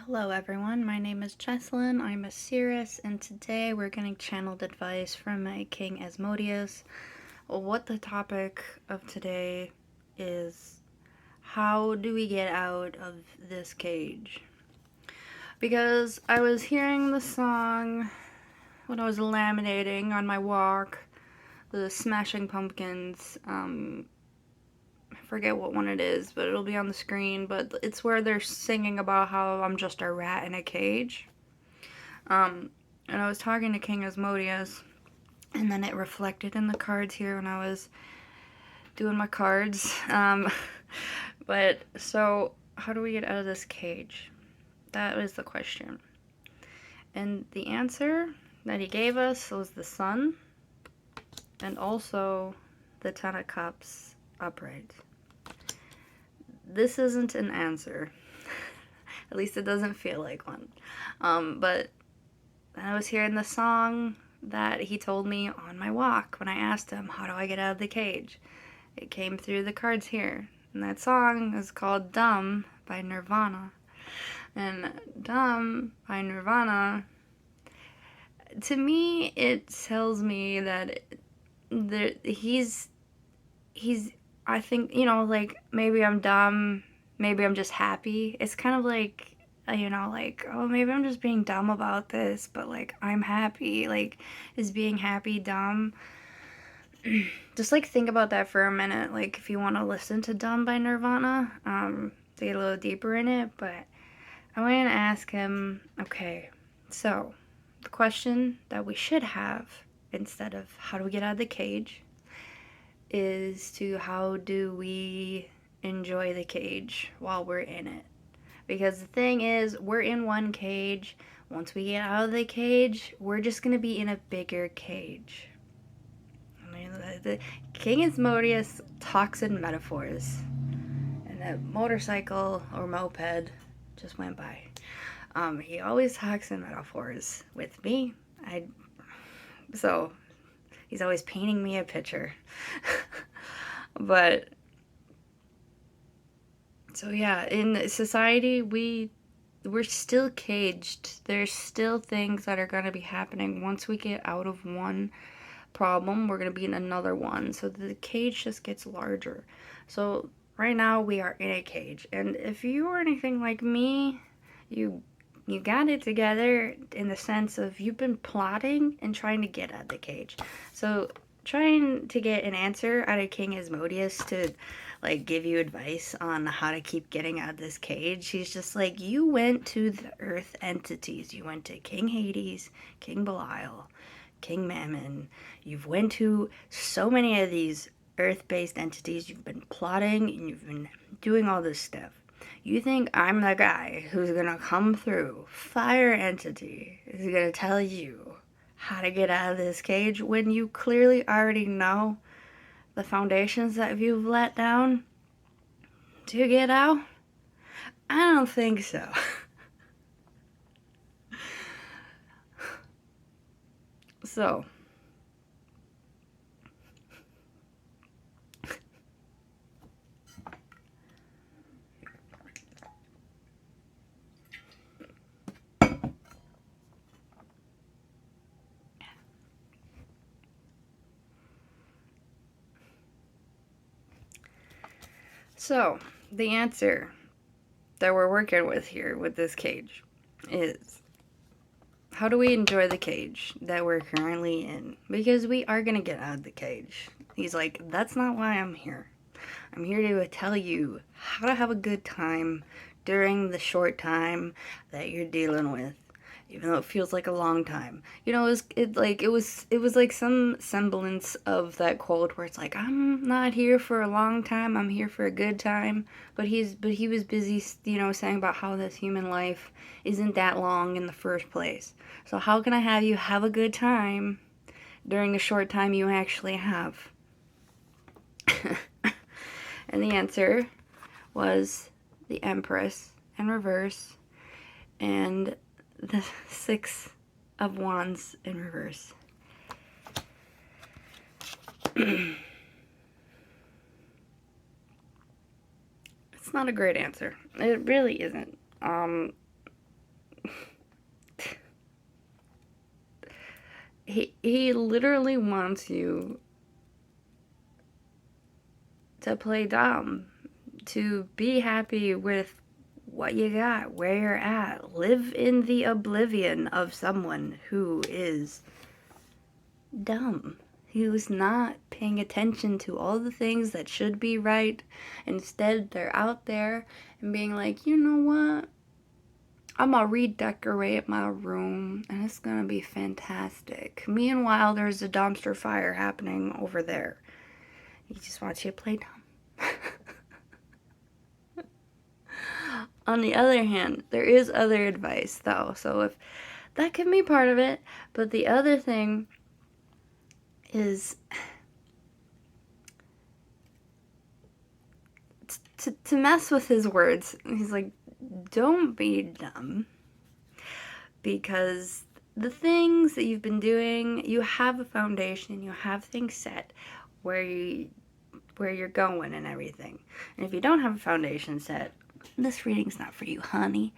Hello everyone, my name is Jesslyn, I'm a seeress, and today we're getting channeled advice from my King Asmodeus. What the topic of today is, how do we get out of this cage? Because I was hearing the song when I was laminating on my walk, the Smashing Pumpkins, I forget what one it is, but it'll be on the screen, but it's where they're singing about how I'm just a rat in a cage. And I was talking to King Asmodeus, and then it reflected in the cards here when I was doing my cards. But so, how do we get out of this cage? That was the question. And the answer that he gave us was the sun, and also the Ten of Cups upright. This isn't an answer. At least it doesn't feel like one. But I was hearing the song that he told me on my walk when I asked him, how do I get out of the cage? It came through the cards here. And that song is called Dumb by Nirvana. And Dumb by Nirvana, to me, it tells me that he's, I think, like, maybe I'm dumb, maybe I'm just happy. It's kind of like, like, oh, maybe I'm just being dumb about this, but, like, I'm happy. Like, is being happy dumb? Just, like, think about that for a minute. Like, if you want to listen to Dumb by Nirvana, to get a little deeper in it. But I want to ask him, okay, so the question that we should have, instead of how do we get out of the cage, is to how do we enjoy the cage while we're in it. Because the thing is, we're in one cage. Once we get out of the cage, we're just going to be in a bigger cage. I mean, the King Asmodeus talks in metaphors. And a motorcycle or moped just went by. He always talks in metaphors with me. So he's always painting me a picture. But so yeah, in society we're still caged. There's still things that are going to be happening. Once we get out of one problem, we're going to be in another one. So the cage just gets larger. So right now we are in a cage. And if you are anything like me, you got it together in the sense of you've been plotting and trying to get out of the cage. So trying to get an answer out of King Asmodeus to like give you advice on how to keep getting out of this cage. He's just like, you went to the earth entities. You went to King Hades, King Belial, King Mammon. You've went to so many of these earth-based entities. You've been plotting and you've been doing all this stuff. You think I'm the guy who's gonna come through, fire entity, is gonna tell you how to get out of this cage when you clearly already know the foundations that you've let down to get out? I don't think so. So, the answer that we're working with here with this cage is, how do we enjoy the cage that we're currently in? Because we are going to get out of the cage. He's like, that's not why I'm here. I'm here to tell you how to have a good time during the short time that you're dealing with, even though it feels like a long time. You know, it was like some semblance of that quote where it's like, I'm not here for a long time, I'm here for a good time. But he was busy, saying about how this human life isn't that long in the first place. So how can I have you have a good time during the short time you actually have? And the answer was the Empress in reverse and the Six of Wands in reverse. It's not a great answer. It really isn't. He literally wants you to play dumb, to be happy with what you got, where you're at. Live in the oblivion of someone who is dumb, who's not paying attention to all the things that should be right. Instead, they're out there and being like, you know what? I'm gonna redecorate my room and it's gonna be fantastic. Meanwhile, there's a dumpster fire happening over there. He just wants you to play dumb. On the other hand, there is other advice though. So if that can be part of it, but the other thing is to mess with his words. He's like, don't be dumb, because the things that you've been doing, you have a foundation, you have things set where you're going and everything. And if you don't have a foundation set, this reading's not for you, honey.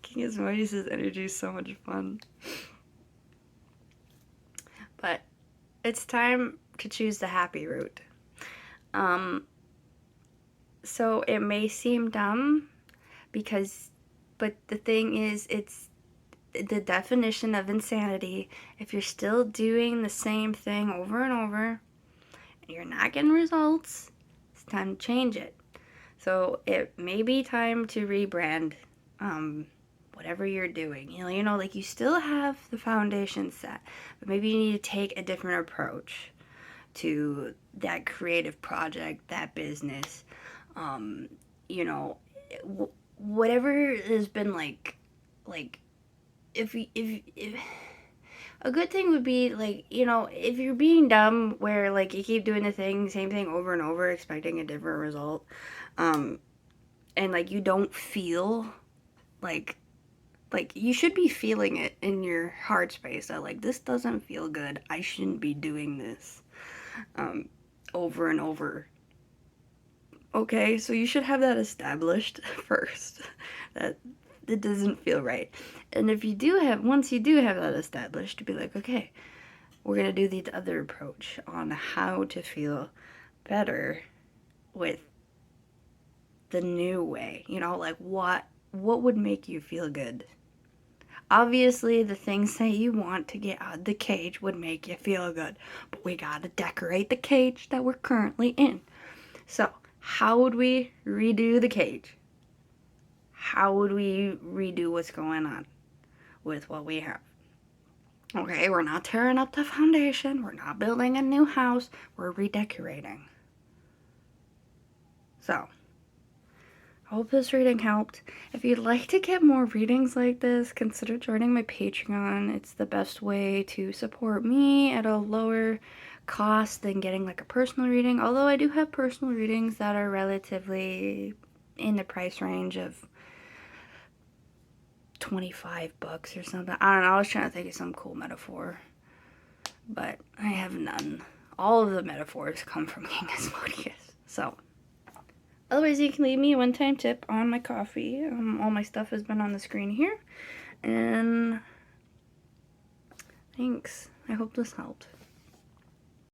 King Asmodeus' energy is so much fun. But it's time to choose the happy route. So it may seem dumb but the thing is, it's the definition of insanity. If you're still doing the same thing over and over, and you're not getting results, it's time to change it. So it may be time to rebrand whatever you're doing. You know, like you still have the foundation set, but maybe you need to take a different approach to that creative project, that business. You know, whatever has been like if a good thing would be, like, you know, if you're being dumb where like you keep doing the same thing over and over expecting a different result, and like you don't feel like you should be feeling it in your heart space that like, this doesn't feel good, I shouldn't be doing this over and over. Okay, so you should have that established first, that it doesn't feel right. And if you do have, once you do have that established, to be like, okay, we're gonna do the other approach on how to feel better with the new way. You know, like what would make you feel good? Obviously, the things that you want to get out of the cage would make you feel good, but we gotta decorate the cage that we're currently in. So, how would we redo the cage? How would we redo what's going on with what we have? Okay, we're not tearing up the foundation. We're not building a new house. We're redecorating. So, I hope this reading helped. If you'd like to get more readings like this, consider joining my Patreon. It's the best way to support me at a lower cost than getting like a personal reading. Although I do have personal readings that are relatively in the price range of $25 or something. I don't know. I was trying to think of some cool metaphor, but I have none. All of the metaphors come from King Asmodeus. So, otherwise, you can leave me a one-time tip on my coffee. All my stuff has been on the screen here. And thanks. I hope this helped.